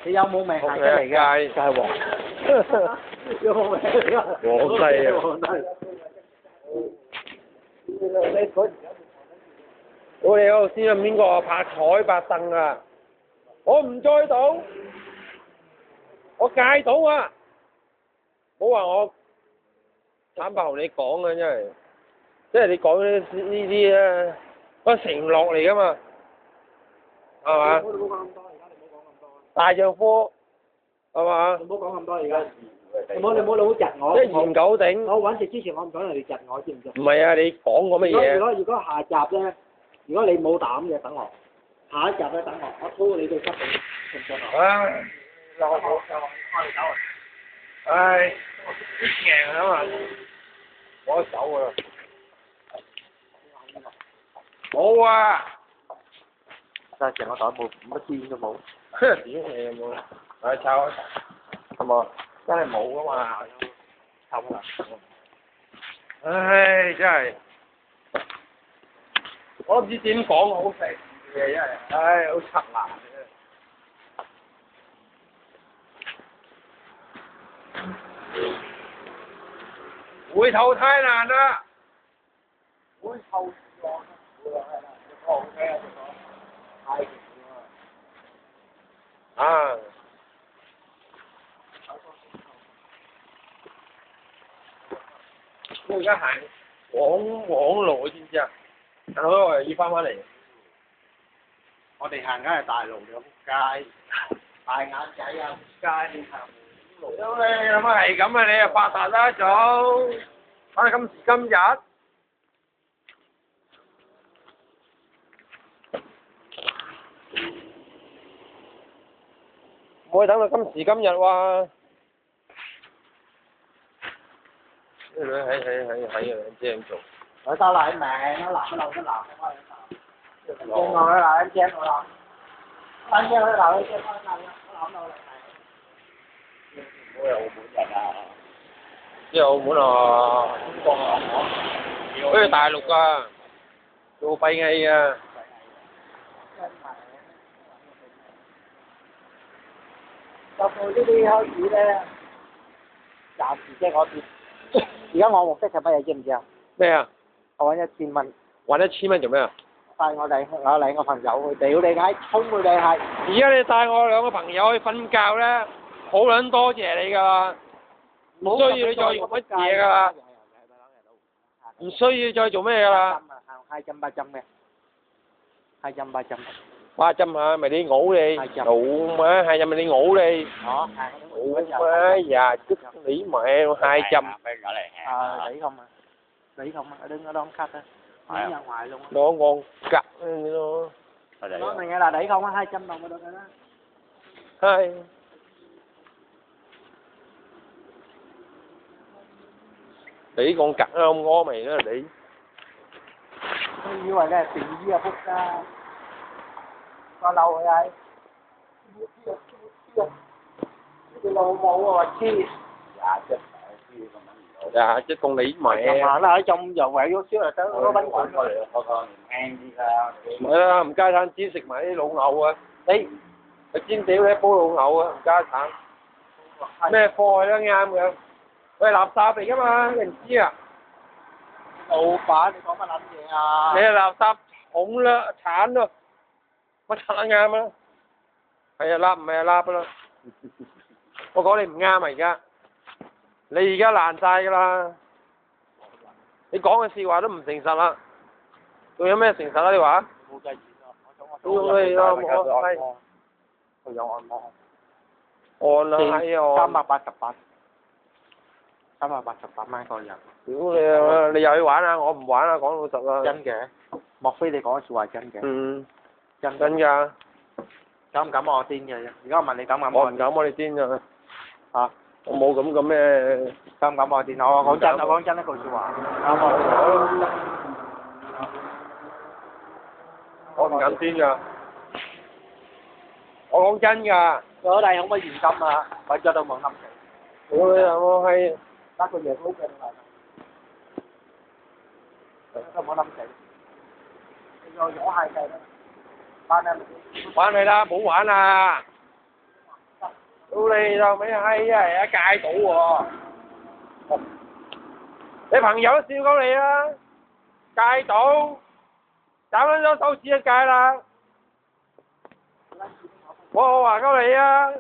你有冇命行出嚟嘅？就係黃有冇命嚟㗎？皇帝啊！皇帝。我哋嗰度先啊，邊個拍台拍凳啊？我唔再賭，我戒賭啊！唔好話我坦白同你講啊，即係你講呢啲咧，個承諾嚟噶嘛，係嘛？你唔好講咁多，而家你唔好講咁多。大丈夫係嘛？你唔好講咁多而家。你唔好老窒我。一言九鼎。我揾食之前我唔想人哋窒我，知唔知？唔係啊，你講過乜嘢？如果下集咧，如果你冇膽嘅，等我。下一集咧等我拖你到濕地，信唔信我？唉，又開你走啊！唉，贏啊嘛，我走啊！冇啊！但係成個袋冇乜錢都冇。點嘢有冇？唉，抄啊！係嘛？真係冇噶嘛？抄啊！唉，真係，我都唔知點講好食嘅，真係，唉，好柒難嘅。回頭太難啦！回頭啊！我而家行黃路，知唔知啊？行開我又要翻嚟。我哋行緊係大路嘅撲街，大眼仔啊撲街，你行路。屌你諗下係咁啊！你又發達啦，早！睇今時今日。唔可以等到今時今日喎。係啊，這樣做。我收lại mẹ nó làm cái đầu nó làm thôi. Anh Chen ngồi đó là anh Chen ngồi làm. Anh Chen ngồi đó anh Chen ngồi làm nó làm đâu này. 我澳門人啊！即係澳門啊，中國啊，好似大陸啊，做閉翳啊。到到呢啲開始咧，暫時即係我跌。而家我目的係乜嘢知唔知啊？咩啊？我揾1000蚊。揾1000蚊做咩啊？帶我兩個朋友去，屌你閪，衝佢哋係。而家你帶我兩個朋友去瞓覺咧，好撚多謝你㗎啦，唔需要你再用乜嘢㗎啦，唔需要再做咩㗎啦。2針3針嘅，2針3針。3針啊，咪你嘔你，嘔má 2針咪你嘔你，嘔má già cứt nỉ mẹ 2 針. Để không à, để không à, đứng ở đó khách á, đứng ra ngoài luôn á. Nó ngon cặp nó. Nó này nghe là để không á, 200 đồng mà được rồi đó. Hai. Để con cặp nó không ngon mày nữa là để. Như vậy là tiền gì à phút ra. Có lâu rồi ai? Cái lâu màu rồi chi? Dạ chết. Dạ chết con nỉ mẹ. Mà nó ở trong giờ quẹo chút xíu là tới có bánh quẩy. Mẹ唔加餐只食埋啲老牛啊！你煎屌你煲老牛啊！唔加橙。咩貨都啱嘅。喂，垃圾嚟㗎嘛，你唔知啊？老闆，你講乜撚嘢啊？你係垃圾桶啦，鏟咯，乜鏟啱啊？係啊，笠唔係啊，笠啦。我講你唔啱啊而家，你而家爛晒㗎啦，你講嘅説話都唔誠實啦，仲有咩誠實啊？你話？冇計錢啊！我你啊，我係佢有按摩。按啦，係啊。388蚊個人。屌你啊！你又去玩啊？我唔玩啊！講老實啦。真嘅，莫非你講嘅説話係真嘅？嗯。真㗎。敢唔敢我癲嘅？而家我問你敢唔敢我唔敢，我哋癲㗎。嚇！我冇咁咩。敢唔敢我癲？我講真，我講真一句説話。我唔敢癲㗎。我講真㗎。我哋可唔可以現金啊？揾咗都冇冧死。我係。得個嘢都好勁啊！都冇冧死。你個咗係計啦。玩你啦，冇玩啦！你老味閪啊！而家戒到喎，你朋友都笑鳩你啦，戒到，斬撚咗手指就戒啦，我話鳩你啊！